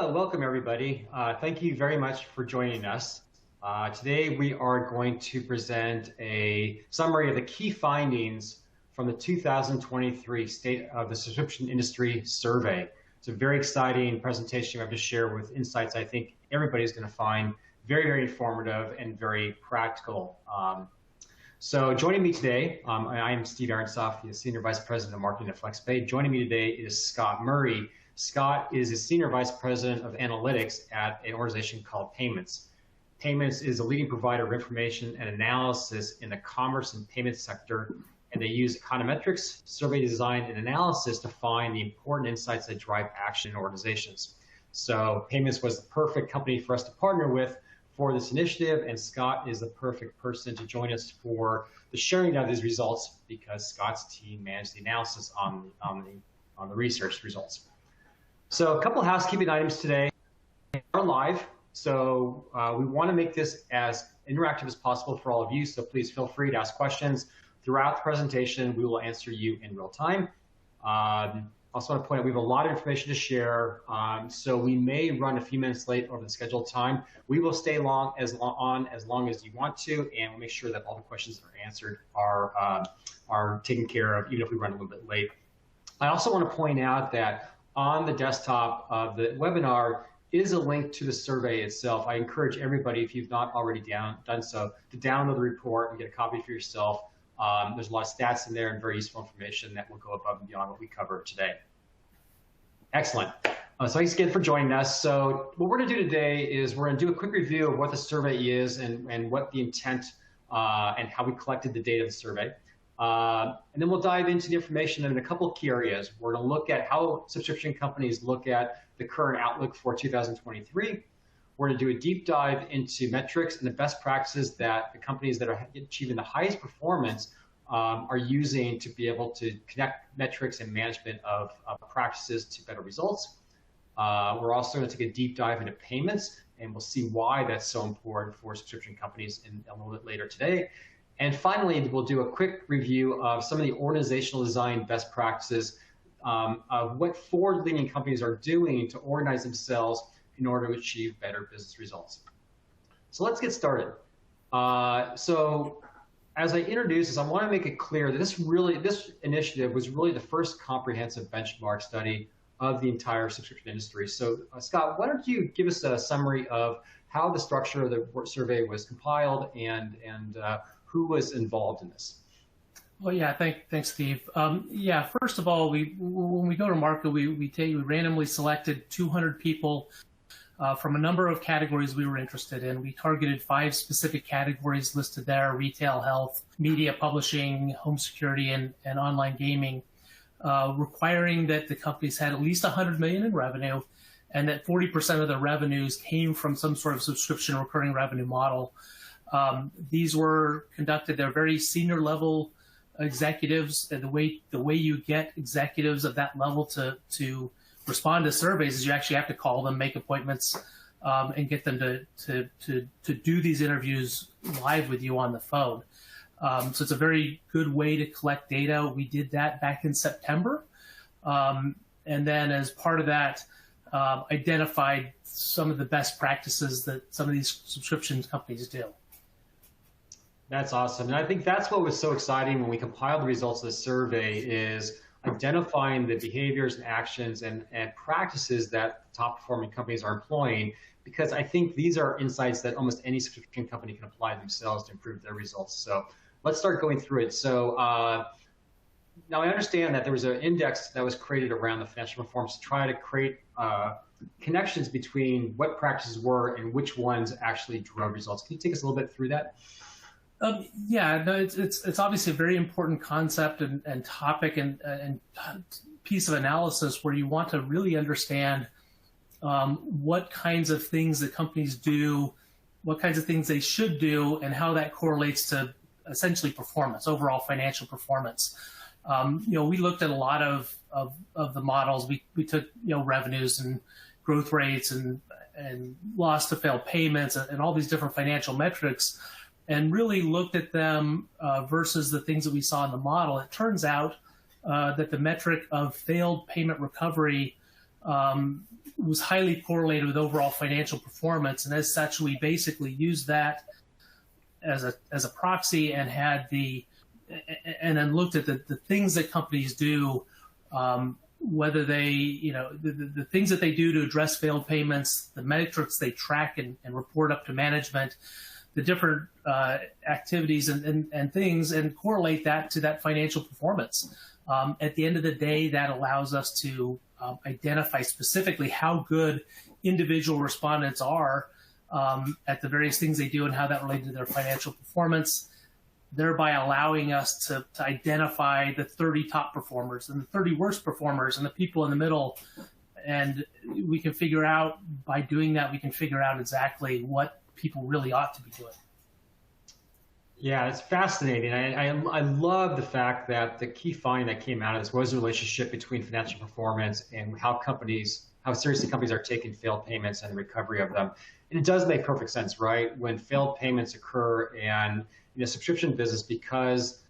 Hello, welcome everybody. Thank you very much for joining us. Today we are going to present a summary of the key findings from the 2023 State of the Subscription Industry Survey. It's a very exciting presentation we have to share with insights I think everybody's going to find very, very informative and very practical. So joining me today, I am Steve Arentzoff, the Senior Vice President of Marketing at FlexPay. Joining me today is Scott Murray. Scott is a Senior Vice President of Analytics at an organization called PMNTS. PMNTS is a leading provider of information and analysis in the commerce and payment sector, and they use econometrics, survey design, and analysis to find the important insights that drive action in organizations. So PMNTS was the perfect company for us to partner with for this initiative, and Scott is the perfect person to join us for the sharing of these results because Scott's team managed the analysis on the research results. So a couple of housekeeping items today. We're live, so we want to make this as interactive as possible for all of you, so please feel free to ask questions throughout the presentation. We will answer you in real time. Also want to point out we have a lot of information to share, so we may run a few minutes late over the scheduled time. We will stay on as long as you want to, and we'll make sure that all the questions that are answered are taken care of, even if we run a little bit late. I also want to point out that on the desktop of the webinar is a link to the survey itself. I encourage everybody, if you've not already done so, to download the report and get a copy for yourself. There's a lot of stats in there and very useful information that will go above and beyond what we cover today. Excellent. So thanks again for joining us. So what we're going to do today is we're going to do a quick review of what the survey is and what the intent and how we collected the data of the survey. And then we'll dive into the information in a couple of key areas. We're going to look at how subscription companies look at the current outlook for 2023. We're going to do a deep dive into metrics and the best practices that the companies that are achieving the highest performance are using to be able to connect metrics and management of practices to better results. We're also going to take a deep dive into payments, and we'll see why that's so important for subscription companies a little bit later today. And finally, we'll do a quick review of some of the organizational design best practices of what forward-leaning companies are doing to organize themselves in order to achieve better business results. So let's get started. So as I introduce this, I want to make it clear that this initiative was really the first comprehensive benchmark study of the entire subscription industry. So Scott, why don't you give us a summary of how the structure of the survey was compiled and who was involved in this? Well, yeah, thanks, Steve. Yeah, first of all, when we go to market, we randomly selected 200 people from a number of categories we were interested in. We targeted 5 specific categories listed there: retail, health, media, publishing, home security, and online gaming, requiring that the companies had at least 100 million in revenue and that 40% of the revenues came from some sort of subscription recurring revenue model. These were conducted. They're very senior level executives, and the way you get executives of that level to respond to surveys is you actually have to call them, make appointments, and get them to do these interviews live with you on the phone. So it's a very good way to collect data. We did that back in September, and then as part of that, identified some of the best practices that some of these subscription companies do. That's awesome. And I think that's what was so exciting when we compiled the results of the survey is identifying the behaviors and actions and practices that top performing companies are employing, because I think these are insights that almost any subscription company can apply themselves to improve their results. So let's start going through it. So now I understand that there was an index that was created around the financial performance to try to create connections between what practices were and which ones actually drove results. Can you take us a little bit through that? Yeah, no, it's obviously a very important concept and topic and piece of analysis where you want to really understand what kinds of things that companies do, what kinds of things they should do, and how that correlates to essentially performance, overall financial performance. We looked at a lot of the models. We took revenues and growth rates and loss to failed payments and all these different financial metrics, and really looked at them versus the things that we saw in the model. It turns out that the metric of failed payment recovery was highly correlated with overall financial performance. And as such, we basically used that as a proxy and then looked at the things that companies do, whether they, the things that they do to address failed payments, the metrics they track and report up to management, the different activities and things, and correlate that to that financial performance. At the end of the day, that allows us to identify specifically how good individual respondents are at the various things they do and how that relates to their financial performance, thereby allowing us to identify the 30 top performers and the 30 worst performers and the people in the middle. And we can figure out, by doing that, we can figure out exactly what people really ought to be doing. Yeah, it's fascinating. I love the fact that the key finding that came out of this was the relationship between financial performance and how seriously companies are taking failed payments and the recovery of them. And it does make perfect sense, right? When failed payments occur and in a subscription business, because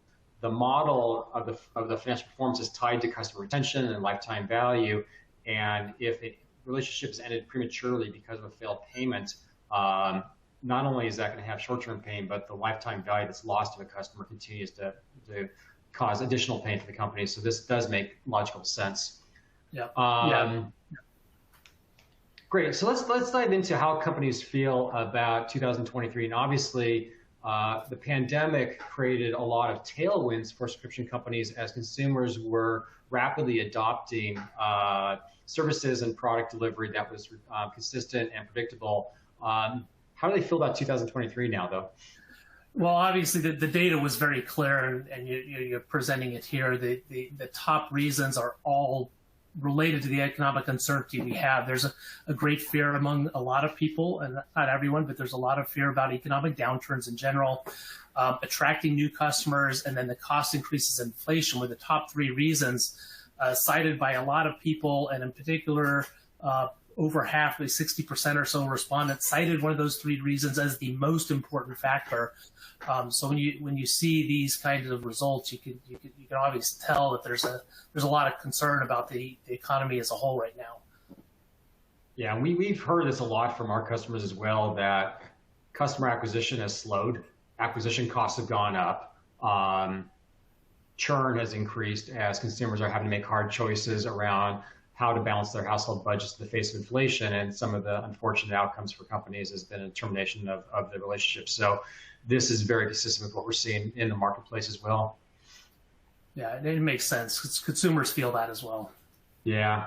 the model of the financial performance is tied to customer retention and lifetime value, and if a relationship is ended prematurely because of a failed payment, not only is that going to have short-term pain, but the lifetime value that's lost to the customer continues to cause additional pain for the company. So this does make logical sense. Yeah. Great. So let's dive into how companies feel about 2023. And obviously, the pandemic created a lot of tailwinds for subscription companies as consumers were rapidly adopting services and product delivery that was consistent and predictable. How do they feel about 2023 now, though? Well, obviously, the data was very clear, and you're presenting it here. The top reasons are all related to the economic uncertainty we have. There's a great fear among a lot of people, and not everyone, but there's a lot of fear about economic downturns in general, attracting new customers, and then the cost increases, inflation were the top three reasons cited by a lot of people, and in particular, over half, 60% or so respondents cited one of those three reasons as the most important factor. So when you see these kinds of results, you can obviously tell that there's a lot of concern about the economy as a whole right now. Yeah, we've heard this a lot from our customers as well, that customer acquisition has slowed, acquisition costs have gone up, churn has increased as consumers are having to make hard choices around how to balance their household budgets in the face of inflation, and some of the unfortunate outcomes for companies has been a termination of the relationship. So this is very consistent with what we're seeing in the marketplace as well. Yeah, it makes sense. Consumers feel that as well. Yeah.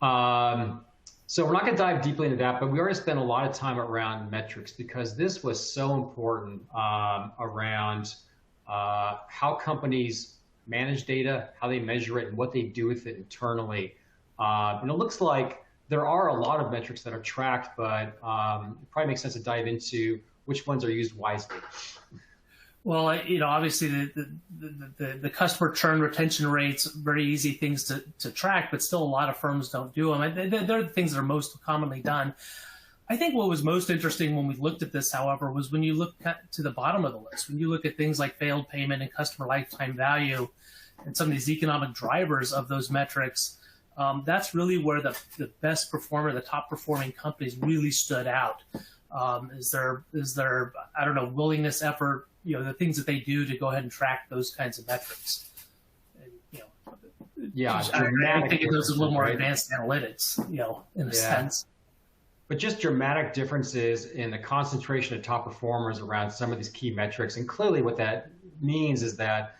So we're not going to dive deeply into that, but we already spent a lot of time around metrics because this was so important around how companies manage data, how they measure it, and what they do with it internally. And it looks like there are a lot of metrics that are tracked, but it probably makes sense to dive into which ones are used wisely. Well, obviously the customer churn retention rates, very easy things to track, but still a lot of firms don't do them. They're the things that are most commonly done. I think what was most interesting when we looked at this, however, was when you look to the bottom of the list, when you look at things like failed payment and customer lifetime value and some of these economic drivers of those metrics, that's really where the best performer, the top performing companies really stood out. Is there, I don't know, willingness, effort, the things that they do to go ahead and track those kinds of metrics. And, yeah, I think those are a little more advanced analytics, in a sense. But just dramatic differences in the concentration of top performers around some of these key metrics. And clearly what that means is that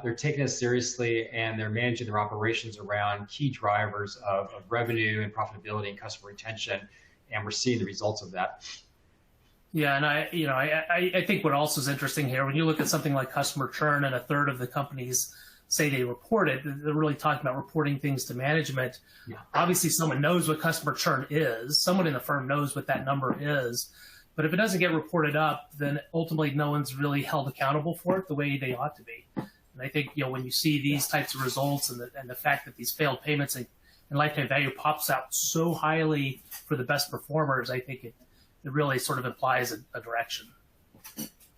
they're taking it seriously and they're managing their operations around key drivers of revenue and profitability and customer retention. And we're seeing the results of that. Yeah, and I think what also is interesting here, when you look at something like customer churn and a third of the companies say they report it, they're really talking about reporting things to management. Yeah. Obviously, someone knows what customer churn is. Someone in the firm knows what that number is. But if it doesn't get reported up, then ultimately no one's really held accountable for it the way they ought to be. And I think when you see these types of results and the fact that these failed payments and lifetime value pops out so highly for the best performers, I think it really sort of implies a direction.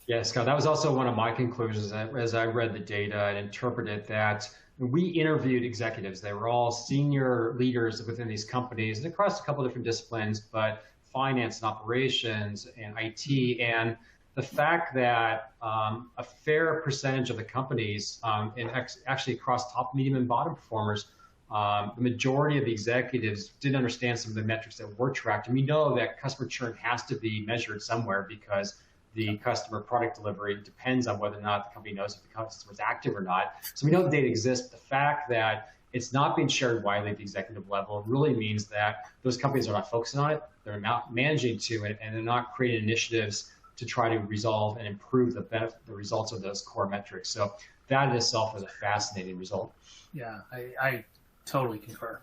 Yeah, Scott, that was also one of my conclusions as I read the data and interpreted that we interviewed executives. They were all senior leaders within these companies and across a couple of different disciplines, but finance and operations and IT. And the fact that a fair percentage of the companies, and actually across top, medium, and bottom performers, the majority of the executives didn't understand some of the metrics that were tracked. And we know that customer churn has to be measured somewhere because the customer product delivery depends on whether or not the company knows if the customer is active or not. So we know the data exists. The fact that it's not being shared widely at the executive level really means that those companies are not focusing on it. They're not managing to it, and they're not creating initiatives to try to resolve and improve the results of those core metrics. So that in itself is a fascinating result. Yeah, I totally concur.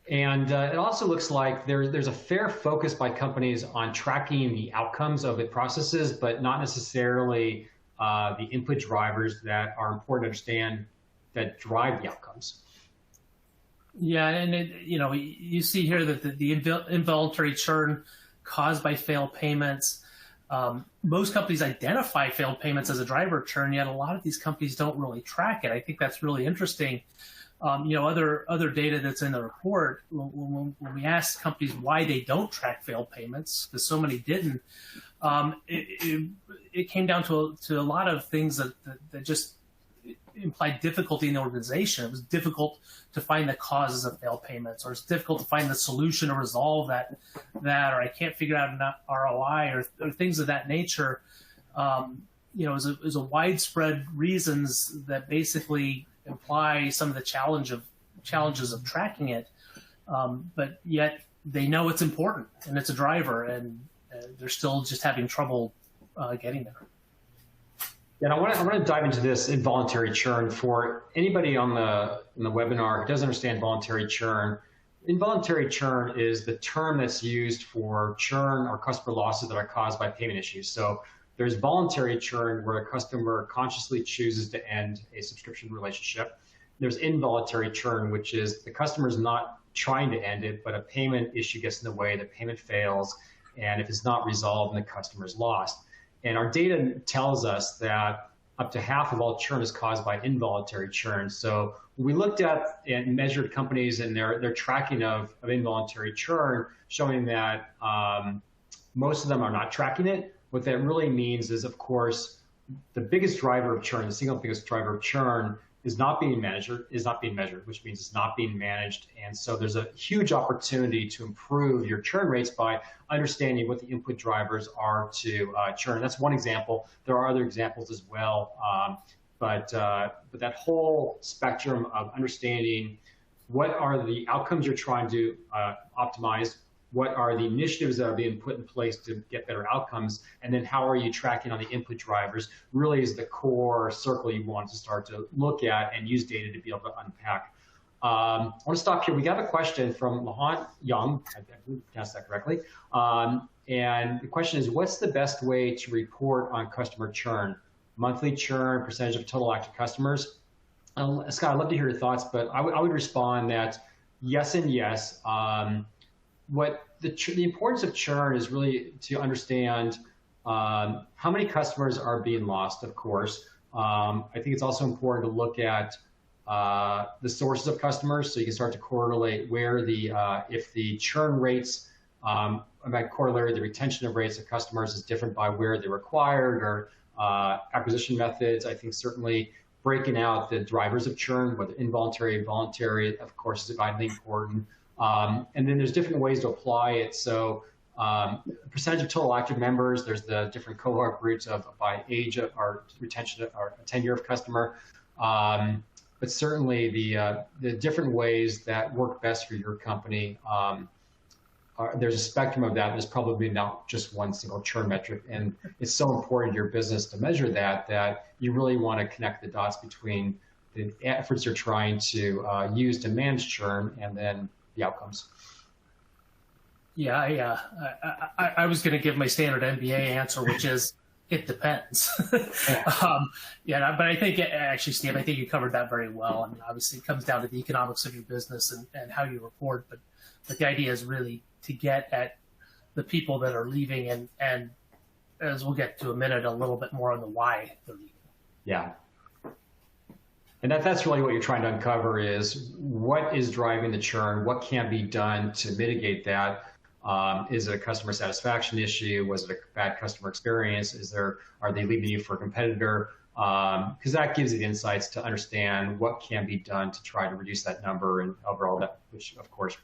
And it also looks like there's a fair focus by companies on tracking the outcomes of the processes, but not necessarily the input drivers that are important to understand that drive the outcomes. Yeah, and you see here that the involuntary churn caused by failed payments. Most companies identify failed payments as a driver of churn, yet a lot of these companies don't really track it. I think that's really interesting. Other data that's in the report, when we asked companies why they don't track failed payments, because so many didn't, it came down to a lot of things that just implied difficulty in the organization. It was difficult to find the causes of failed payments, or it's difficult to find the solution to resolve that, or I can't figure out an ROI, or things of that nature. Is a widespread reasons that basically imply some of the challenges of tracking it, but yet they know it's important and it's a driver, and they're still just having trouble getting there. Yeah, and I want to dive into this involuntary churn for anybody on the webinar who doesn't understand voluntary churn. Involuntary churn is the term that's used for churn or customer losses that are caused by payment issues. So there's voluntary churn where a customer consciously chooses to end a subscription relationship. There's involuntary churn, which is the customer is not trying to end it, but a payment issue gets in the way, the payment fails, and if it's not resolved, then the customer is lost. And our data tells us that up to half of all churn is caused by involuntary churn. So we looked at and measured companies and their tracking of involuntary churn, showing that most of them are not tracking it. What that really means is, of course, the biggest driver of churn, the single biggest driver of churn, is not being measured, which means it's not being managed. And so there's a huge opportunity to improve your churn rates by understanding what the input drivers are to churn. That's one example. There are other examples as well. But that whole spectrum of understanding what are the outcomes you're trying to optimize, what are the initiatives that are being put in place to get better outcomes, and then how are you tracking on the input drivers really is the core circle you want to start to look at and use data to be able to unpack. I want to stop here. We got a question from Lahan Young, I pronounced that correctly, and the question is, what's the best way to report on customer churn? Monthly churn, percentage of total active customers? Scott, I'd love to hear your thoughts, but I would respond that yes and yes. What the importance of churn is really to understand how many customers are being lost, of course. I think it's also important to look at the sources of customers, so you can start to correlate where if the churn rates, about corollary, the retention of rates of customers is different by where they're acquired or acquisition methods. I think certainly breaking out the drivers of churn, whether involuntary, voluntary, of course, is vitally important. And then there's different ways to apply it. So percentage of total active members, there's the different cohort groups by age of our retention or tenure of customer. But certainly the different ways that work best for your company, there's a spectrum of that. There's probably not just one single churn metric. And it's so important to your business to measure that you really want to connect the dots between the efforts you're trying to use to manage churn and then the outcomes. Yeah, I was going to give my standard MBA answer, which is it depends. But I think actually, Steve, I think you covered that very well. I mean, obviously, it comes down to the economics of your business and how you report, but the idea is really to get at the people that are leaving, and as we'll get to a minute, a little bit more on the why they're leaving. Yeah. And that's really what you're trying to uncover is what is driving the churn, what can be done to mitigate that. Is it a customer satisfaction issue? Was it a bad customer experience? Are they leaving you for a competitor? Because that gives you the insights to understand what can be done to try to reduce that number and overall that, which of course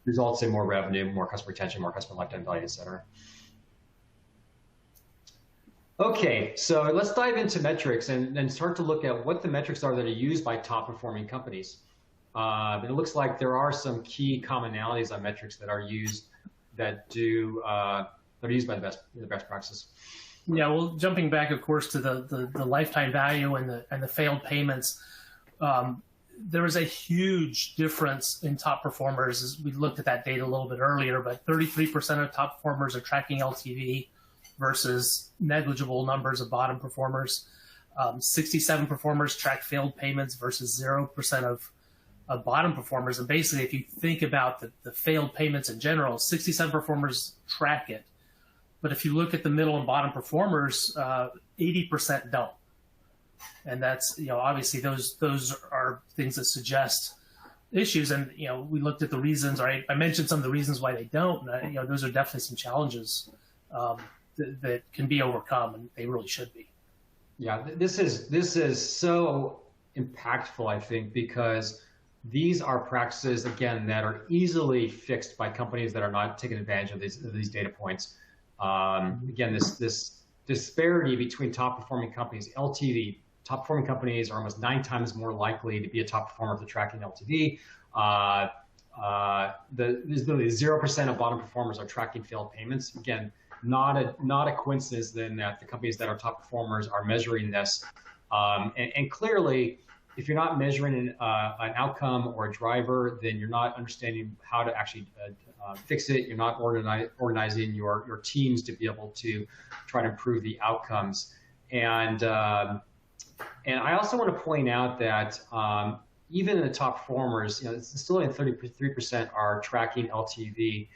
results in more revenue, more customer retention, more customer lifetime value, et cetera. Okay, so let's dive into metrics and start to look at what the metrics are that are used by top performing companies. It looks like there are some key commonalities on metrics that are used that are used by the best practices. Yeah, well, jumping back, of course, to the lifetime value and the failed payments, there was a huge difference in top performers. As we looked at that data a little bit earlier, but 33% of top performers are tracking LTV versus negligible numbers of bottom performers. 67 performers track failed payments versus 0% of bottom performers. And basically, if you think about the failed payments in general, 67 performers track it. But if you look at the middle and bottom performers, 80% don't. And that's, obviously those are things that suggest issues. And, we looked at the reasons, right? I mentioned some of the reasons why they don't. And, those are definitely some challenges that can be overcome, and they really should be. Yeah, this is so impactful, I think, because these are practices, again, that are easily fixed by companies that are not taking advantage of these data points. Again, this disparity between top performing companies, LTV, top performing companies are almost 9 times more likely to be a top performer for tracking LTV. There's literally 0% of bottom performers are tracking failed payments. Again, not a coincidence then that the companies that are top performers are measuring this. And clearly, if you're not measuring an outcome or a driver, then you're not understanding how to actually fix it. You're not organizing your teams to be able to try to improve the outcomes. And I also want to point out that even in the top performers, it's still only 33% are tracking LTV.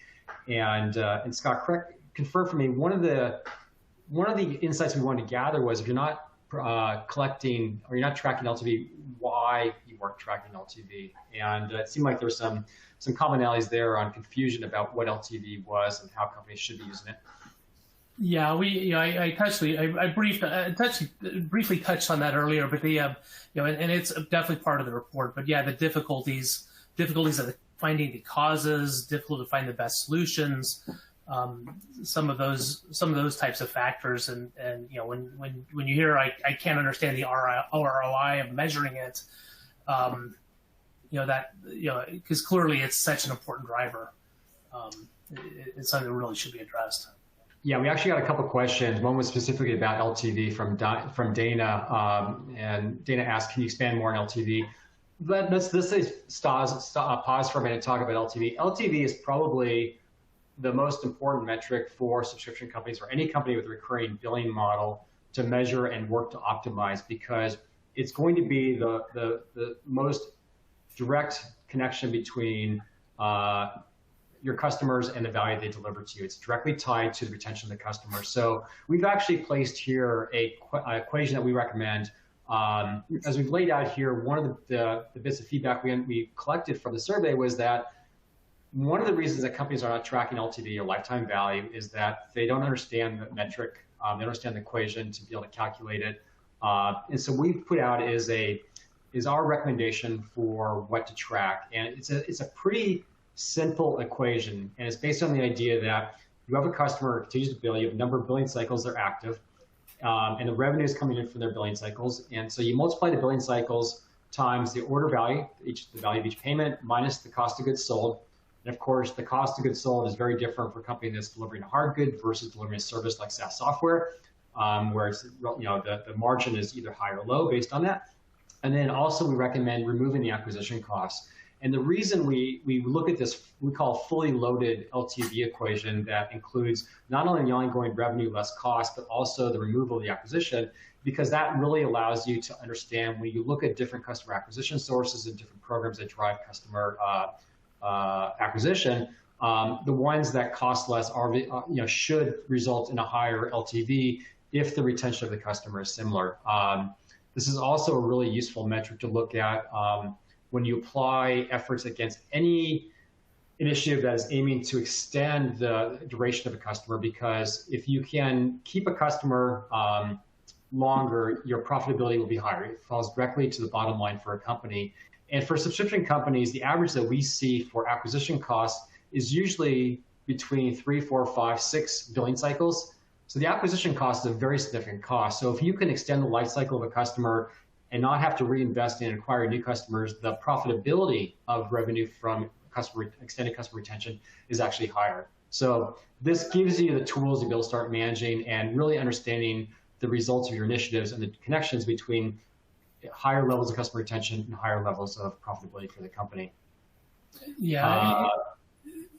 And Scott, confirm for me, one of the insights we wanted to gather was if you're not collecting or you're not tracking LTV, why you weren't tracking LTV. And it seemed like there was some commonalities there on confusion about what LTV was and how companies should be using it. Yeah, I briefly touched on that earlier, but and it's definitely part of the report. But yeah, the difficulties of finding the causes, difficult to find the best solutions, some of those types of factors, and when you hear I can't understand the ROI of measuring it, because clearly it's such an important driver. It's something that really should be addressed. Yeah, we actually got a couple questions. One was specifically about LTV from Dana, and Dana asked, "Can you expand more on LTV?" Let's pause for a minute and talk about LTV. LTV is probably the most important metric for subscription companies or any company with a recurring billing model to measure and work to optimize, because it's going to be the most direct connection between your customers and the value they deliver to you. It's directly tied to the retention of the customer. So we've actually placed here a equation that we recommend. As we've laid out here, one of the bits of feedback we collected from the survey was that one of the reasons that companies are not tracking LTV or lifetime value is that they don't understand the metric, they don't understand the equation to be able to calculate it. And so we've put out is our recommendation for what to track. And it's a pretty simple equation, and it's based on the idea that you have a customer who continues to bill, you have a number of billing cycles they're active, and the revenue is coming in from their billing cycles. And so you multiply the billing cycles times the order value, the value of each payment, minus the cost of goods sold. And of course, the cost of goods sold is very different for a company that's delivering a hard good versus delivering a service like SaaS software, where it's, the margin is either high or low based on that. And then also we recommend removing the acquisition costs. And the reason we look at this, we call fully loaded LTV equation that includes not only the ongoing revenue less cost, but also the removal of the acquisition, because that really allows you to understand when you look at different customer acquisition sources and different programs that drive customer acquisition, the ones that cost less should result in a higher LTV if the retention of the customer is similar. This is also a really useful metric to look at when you apply efforts against any initiative that is aiming to extend the duration of a customer, because if you can keep a customer longer, your profitability will be higher. It falls directly to the bottom line for a company. And for subscription companies, the average that we see for acquisition costs is usually between 3, 4, 5, 6 billing cycles. So the acquisition cost is a very significant cost. So if you can extend the life cycle of a customer and not have to reinvest in acquiring new customers, the profitability of revenue from extended customer retention is actually higher. So this gives you the tools to be able to start managing and really understanding the results of your initiatives and the connections between higher levels of customer retention and higher levels of profitability for the company. Yeah,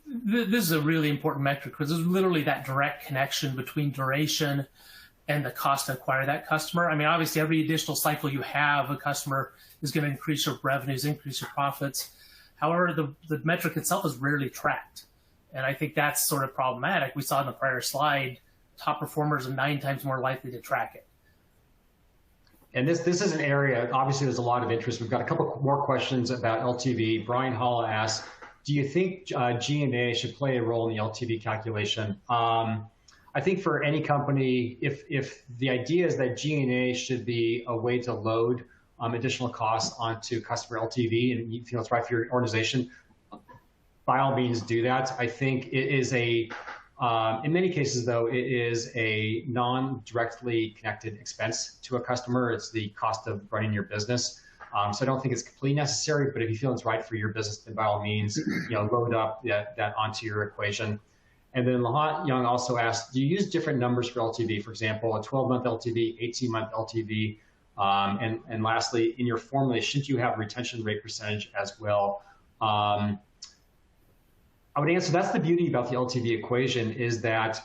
this is a really important metric because there's literally that direct connection between duration and the cost to acquire that customer. I mean, obviously, every additional cycle you have, a customer is going to increase your revenues, increase your profits. However, the metric itself is rarely tracked. And I think that's sort of problematic. We saw in the prior slide, top performers are 9 times more likely to track it. And this is an area, obviously there's a lot of interest. We've got a couple more questions about LTV. Brian Hall asks, do you think G&A should play a role in the LTV calculation? I think for any company, if the idea is that G&A should be a way to load additional costs onto customer LTV and you feel it's right for your organization, by all means do that. I think it is in many cases though, it is a non-directly connected expense to a customer. It's the cost of running your business. So I don't think it's completely necessary, but if you feel it's right for your business, then by all means, load up that onto your equation. And then Lahat Young also asked, do you use different numbers for LTV? For example, a 12-month LTV, 18-month LTV, and lastly, in your formula, shouldn't you have retention rate percentage as well? I would answer, that's the beauty about the LTV equation, is that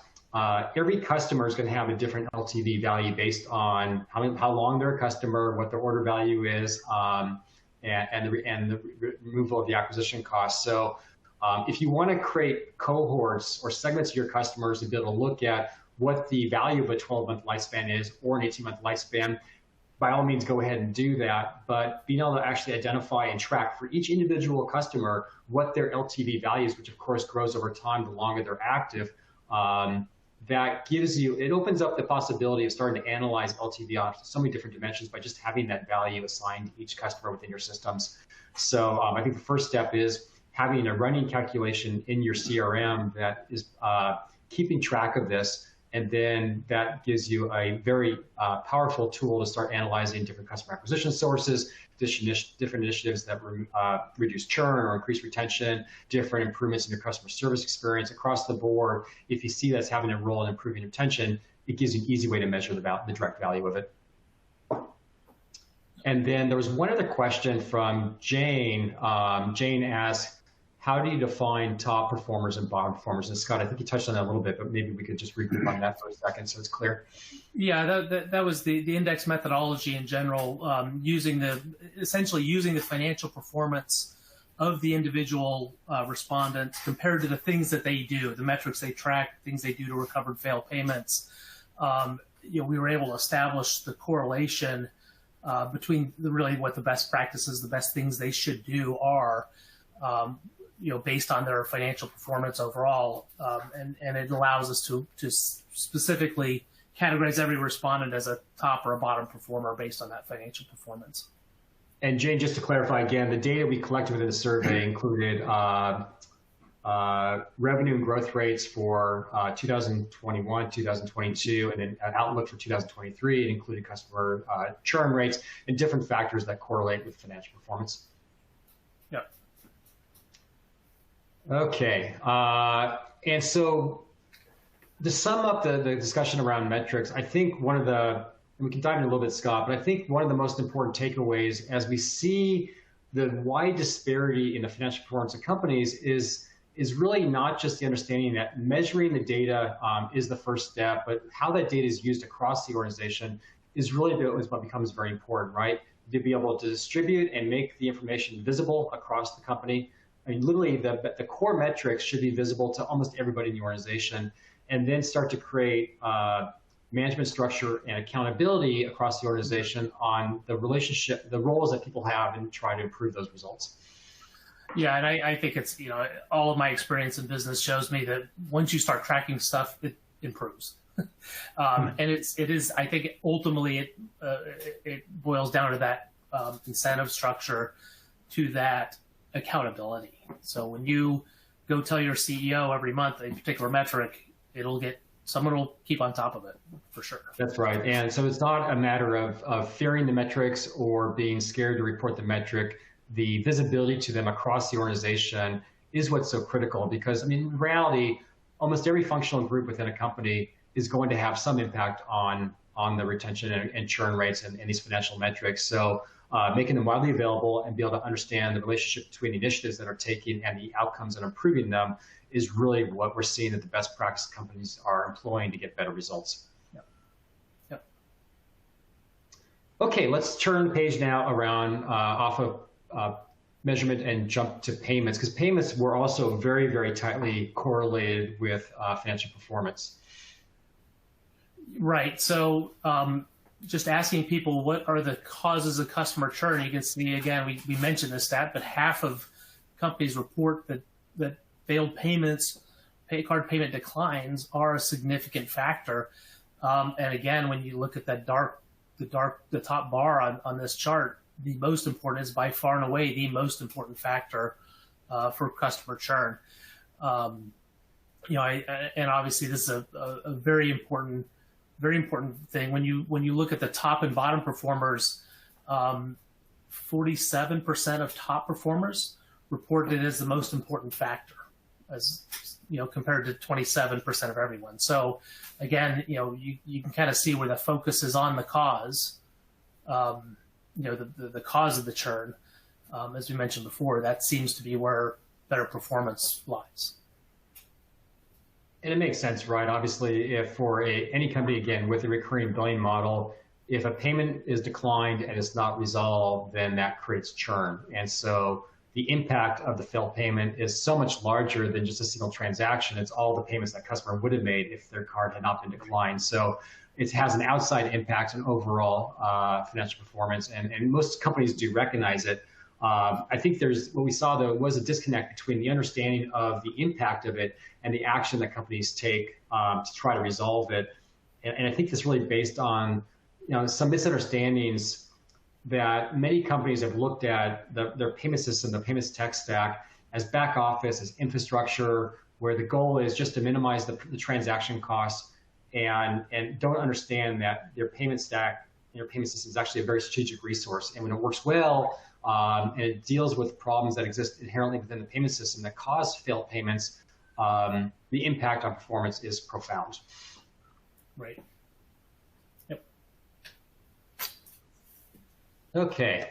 every customer is going to have a different LTV value based on how long they're a customer, what their order value is, and the removal of the acquisition cost. So if you want to create cohorts or segments of your customers to be able to look at what the value of a 12-month lifespan is or an 18-month lifespan, by all means, go ahead and do that. But being able to actually identify and track for each individual customer what their LTV value is, which of course grows over time the longer they're active, that gives you, it opens up the possibility of starting to analyze LTV on so many different dimensions by just having that value assigned to each customer within your systems. So I think the first step is having a running calculation in your CRM that is keeping track of this, and then that gives you a very powerful tool to start analyzing different customer acquisition sources, different initiatives that reduce churn or increase retention, different improvements in your customer service experience across the board. If you see that's having a role in improving retention, it gives you an easy way to measure the direct value of it. And then there was one other question from Jane. Jane asked, how do you define top performers and bottom performers? And Scott, I think you touched on that a little bit, but maybe we could just regroup on that for a second so it's clear. Yeah, that was the index methodology in general, essentially using the financial performance of the individual respondent compared to the things that they do, the metrics they track, things they do to recover failed payments. We were able to establish the correlation between really what the best practices, the best things they should do are. Based on their financial performance overall, and it allows us to specifically categorize every respondent as a top or a bottom performer based on that financial performance. And Jane, just to clarify again, the data we collected within the survey included revenue and growth rates for 2021, 2022, and then an outlook for 2023. It included customer churn rates and different factors that correlate with financial performance. Yep. Okay, and so to sum up the discussion around metrics, I think and we can dive in a little bit, Scott, but I think one of the most important takeaways as we see the wide disparity in the financial performance of companies is really not just the understanding that measuring the data is the first step, but how that data is used across the organization is what becomes very important, right? To be able to distribute and make the information visible across the company. I mean, literally, the core metrics should be visible to almost everybody in the organization, and then start to create management structure and accountability across the organization on the relationship, the roles that people have, and try to improve those results. Yeah, and I think it's, all of my experience in business shows me that once you start tracking stuff, it improves. And it is, I think ultimately it boils down to that incentive structure, to that accountability. So when you go tell your CEO every month a particular metric, someone will keep on top of it, for sure. That's right. And so it's not a matter of fearing the metrics or being scared to report the metric. The visibility to them across the organization is what's so critical, because, I mean, in reality, almost every functional group within a company is going to have some impact on the retention and churn rates and these financial metrics. So making them widely available and be able to understand the relationship between the initiatives that are taking and the outcomes and improving them is really what we're seeing that the best practice companies are employing to get better results. Yep. Yep. Okay, let's turn the page now around off of measurement and jump to payments, because payments were also very, very tightly correlated with financial performance. Right. So just asking people, what are the causes of customer churn? You can see, again, we mentioned this stat, but half of companies report that failed payments, pay card payment declines are a significant factor. And again, when you look at that the top bar on this chart, the most important is by far and away the most important factor for customer churn. And obviously this is a very important thing. When you look at the top and bottom performers, 47% of top performers reported it as the most important factor, as compared to 27% of everyone. So again, you can kind of see where the focus is on the cause, the cause of the churn. As we mentioned before, that seems to be where better performance lies. And it makes sense, right? Obviously, if for any company, again, with a recurring billing model, if a payment is declined and it's not resolved, then that creates churn. And so the impact of the failed payment is so much larger than just a single transaction. It's all the payments that customer would have made if their card had not been declined. So it has an outside impact on overall financial performance, and most companies do recognize it. I think what we saw, though, was a disconnect between the understanding of the impact of it and the action that companies take to try to resolve it. And I think this really based on some misunderstandings that many companies have looked at their payment system, the payments tech stack, as back office, as infrastructure, where the goal is just to minimize the transaction costs, and don't understand that their payment stack, their payment system is actually a very strategic resource. And when it works well, and it deals with problems that exist inherently within the payment system that cause failed payments, the impact on performance is profound. Right. Yep. Okay.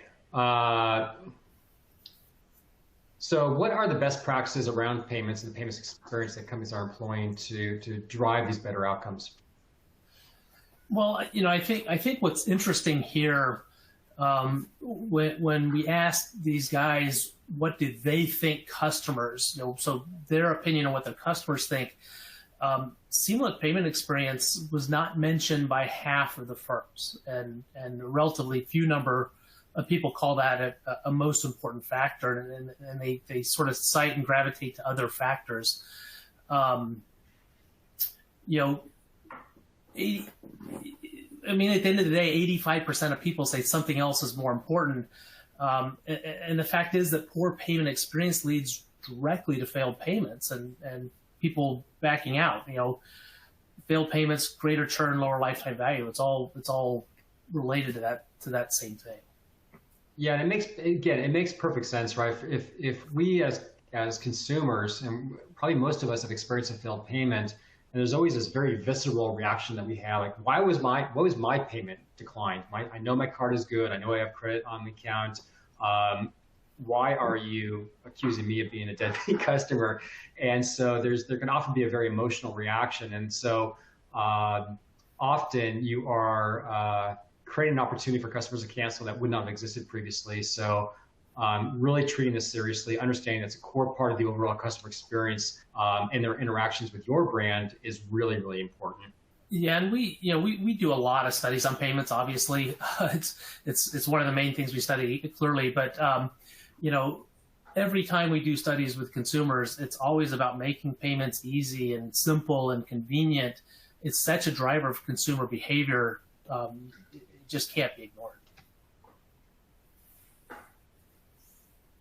So what are the best practices around payments and the payments experience that companies are employing to drive these better outcomes? Well, I think what's interesting here, when we asked these guys what do they think customers, so their opinion on what the customers think, seamless payment experience was not mentioned by half of the firms, and a relatively few number of people call that a most important factor, and they sort of cite and gravitate to other factors. At the end of the day, 85% of people say something else is more important. And the fact is that poor payment experience leads directly to failed payments and people backing out. Failed payments, greater churn, lower lifetime value. It's all related to that same thing. Yeah, and it makes perfect sense, right? If we as consumers, and probably most of us have experienced a failed payment, and there's always this very visceral reaction that we have, like, what was my payment declined? I know my card is good. I know I have credit on the account. Why are you accusing me of being a deadbeat customer? And so there can often be a very emotional reaction. And so often you are creating an opportunity for customers to cancel that would not have existed previously. So really treating this seriously, understanding that's a core part of the overall customer experience and their interactions with your brand is really, really important. Yeah, and we do a lot of studies on payments. Obviously, it's one of the main things we study clearly. But you know, every time we do studies with consumers, it's always about making payments easy and simple and convenient. It's such a driver of consumer behavior. It just can't be ignored.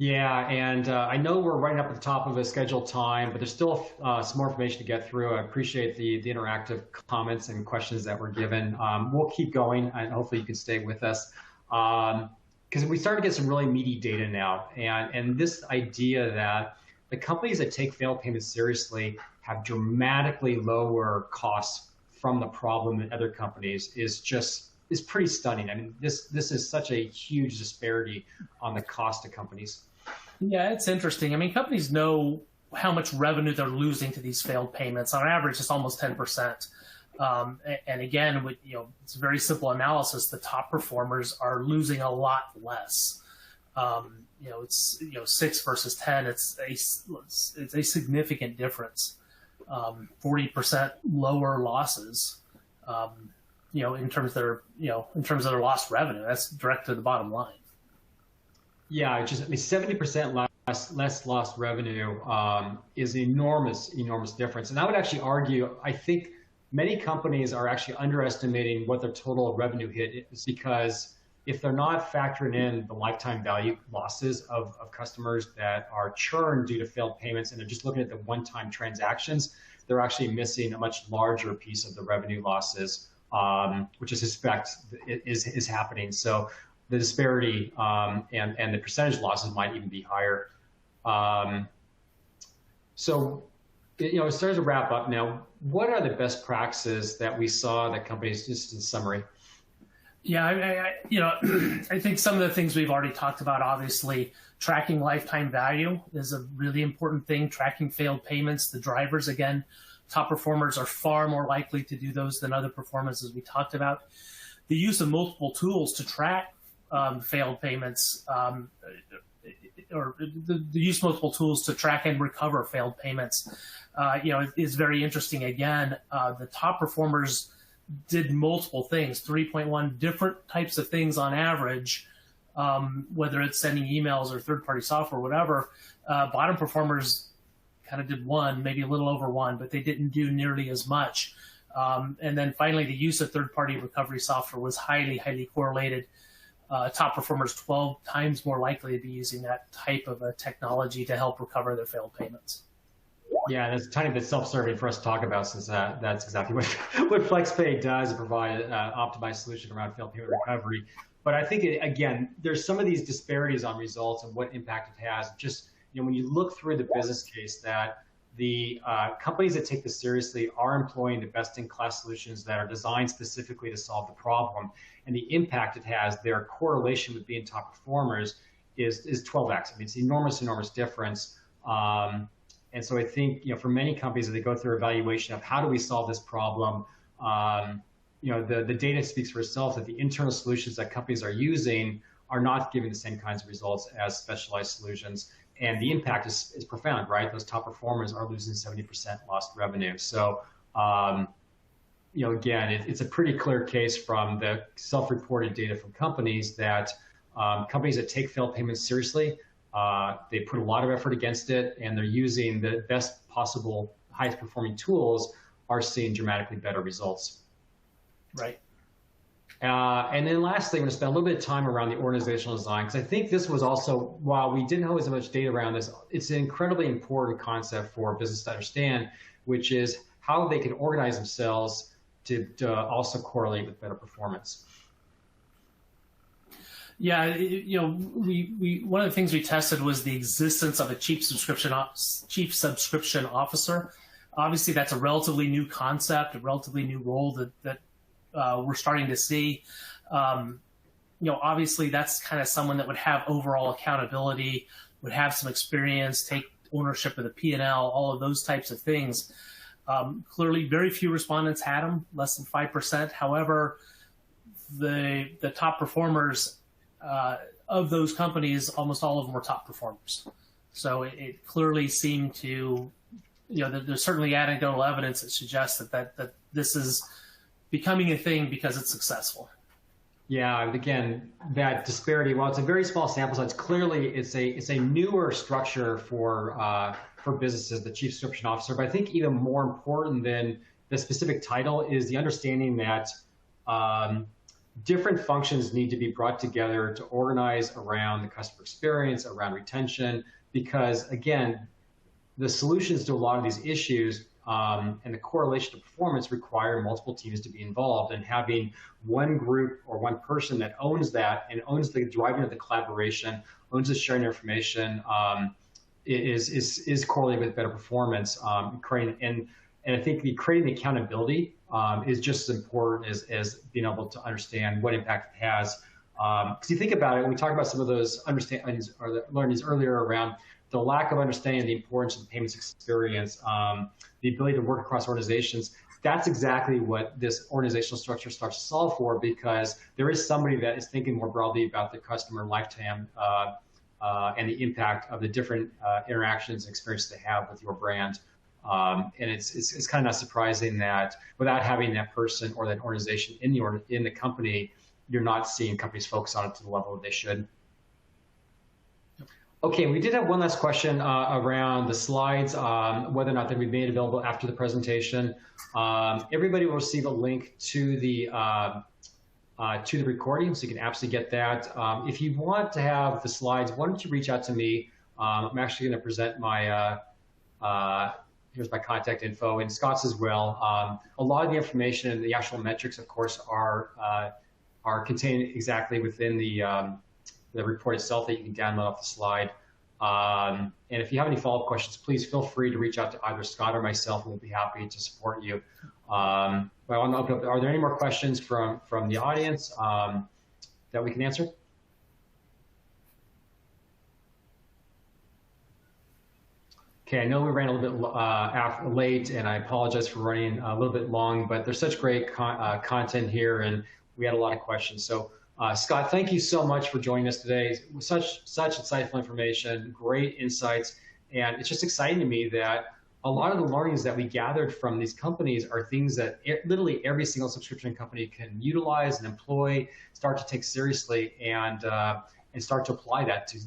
Yeah, and I know we're running up at the top of the scheduled time, but there's still some more information to get through. I appreciate the interactive comments and questions that were given. We'll keep going, and hopefully you can stay with us. Because we start to get some really meaty data now, and this idea that the companies that take failed payments seriously have dramatically lower costs from the problem than other companies is pretty stunning. I mean, this is such a huge disparity on the cost to companies. Yeah, it's interesting. I mean, companies know how much revenue they're losing to these failed payments. On average, it's almost 10%. And again, it's a very simple analysis. The top performers are losing a lot less. It's 6 versus 10. It's a significant difference. 40% lower losses. In terms of their lost revenue. That's direct to the bottom line. Yeah, 70% less lost revenue is an enormous difference. And I would actually argue, I think many companies are actually underestimating what their total revenue hit is, because if they're not factoring in the lifetime value losses of customers that are churned due to failed payments, and they're just looking at the one-time transactions, they're actually missing a much larger piece of the revenue losses, which I suspect is happening. So the disparity and the percentage losses might even be higher. So, it starts to wrap up now. What are the best practices that we saw that companies, just in summary? Yeah, I think some of the things we've already talked about, obviously, tracking lifetime value is a really important thing. Tracking failed payments, the drivers, again, top performers are far more likely to do those than other performers, as we talked about. The use of multiple tools to track failed payments, or the use of multiple tools to track and recover failed payments, is very interesting. Again, the top performers did multiple things, 3.1 different types of things on average, whether it's sending emails or third-party software, whatever. Bottom performers kind of did one, maybe a little over one, but they didn't do nearly as much. And then finally, the use of third-party recovery software was highly correlated. Top performers 12 times more likely to be using that type of a technology to help recover their failed payments. Yeah, that's a tiny bit self-serving for us to talk about, since that's exactly what FlexPay does, provide an optimized solution around failed payment recovery. But I think, again, there's some of these disparities on results and what impact it has. Just, when you look through the business case, that the companies that take this seriously are employing the best-in-class solutions that are designed specifically to solve the problem. And the impact it has, their correlation with being top performers is 12x. I mean, it's an enormous difference. And so I think, for many companies, as they go through evaluation of how do we solve this problem, the data speaks for itself, that the internal solutions that companies are using are not giving the same kinds of results as specialized solutions. And the impact is profound, right? Those top performers are losing 70% lost revenue. So, again, it's a pretty clear case from the self-reported data from companies that companies that take failed payments seriously, they put a lot of effort against it, and they're using the best possible, highest performing tools, are seeing dramatically better results. Right. And then lastly, I'm going to spend a little bit of time around the organizational design, because I think this was also, while we didn't have as much data around this, it's an incredibly important concept for business to understand, which is how they can organize themselves to also correlate with better performance. Yeah, we one of the things we tested was the existence of a chief subscription officer. Obviously, that's a relatively new concept, a relatively new role that we're starting to see. Obviously, that's kind of someone that would have overall accountability, would have some experience, take ownership of the P&L, all of those types of things. Clearly, very few respondents had them, less than 5%. However, the top performers of those companies, almost all of them were top performers. So it clearly seemed to, there's certainly anecdotal evidence that suggests that this is becoming a thing because it's successful. Yeah, again, that disparity, while it's a very small sample size, clearly it's a newer structure for businesses, the chief subscription officer. But I think even more important than the specific title is the understanding that different functions need to be brought together to organize around the customer experience, around retention, because again, the solutions to a lot of these issues and the correlation to performance require multiple teams to be involved, and having one group or one person that owns that and owns the driving of the collaboration, owns the sharing information, is correlated with better performance. And I think creating the accountability is just as important as being able to understand what impact it has. Because you think about it, we talked about some of those understandings or learnings earlier around the lack of understanding the importance of the payments experience, the ability to work across organizations. That's exactly what this organizational structure starts to solve for, because there is somebody that is thinking more broadly about the customer lifetime and the impact of the different interactions and experiences they have with your brand. And it's kind of not surprising that without having that person or that organization in the company, you're not seeing companies focus on it to the level that they should. Okay, we did have one last question around the slides, whether or not they'll be made available after the presentation. Everybody will receive a link to the recording, so you can absolutely get that. If you want to have the slides, why don't you reach out to me? I'm actually going to present my, here's my contact info, and Scott's as well. A lot of the information and the actual metrics, of course, are contained exactly within the report itself that you can download off the slide. And if you have any follow-up questions, please feel free to reach out to either Scott or myself, and we'll be happy to support you. But I want to open up, are there any more questions from the audience that we can answer? Okay, I know we ran a little bit late, and I apologize for running a little bit long, but there's such great content here, and we had a lot of questions. So Scott, thank you so much for joining us today. Such insightful information, great insights, and it's just exciting to me that a lot of the learnings that we gathered from these companies are things that literally every single subscription company can utilize and employ, start to take seriously, and start to apply that to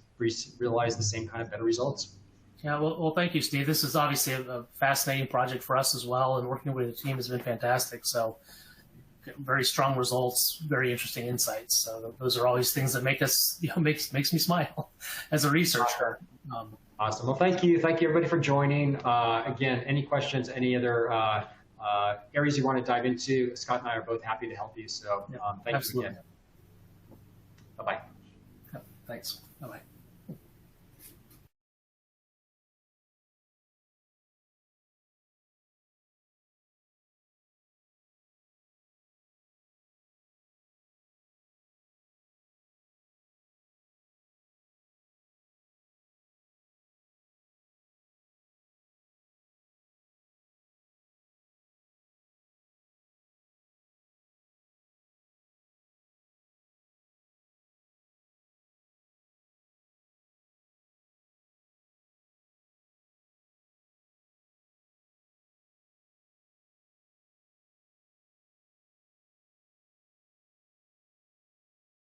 realize the same kind of better results. Yeah, well, thank you, Steve. This is obviously a fascinating project for us as well, and working with the team has been fantastic. So very strong results, very interesting insights. So those are always things that make us, makes me smile as a researcher. Awesome. Well, thank you everybody for joining. Again, any questions, any other areas you want to dive into, Scott and I are both happy to help you. So thank you again. Bye-bye. Thanks. Bye-bye.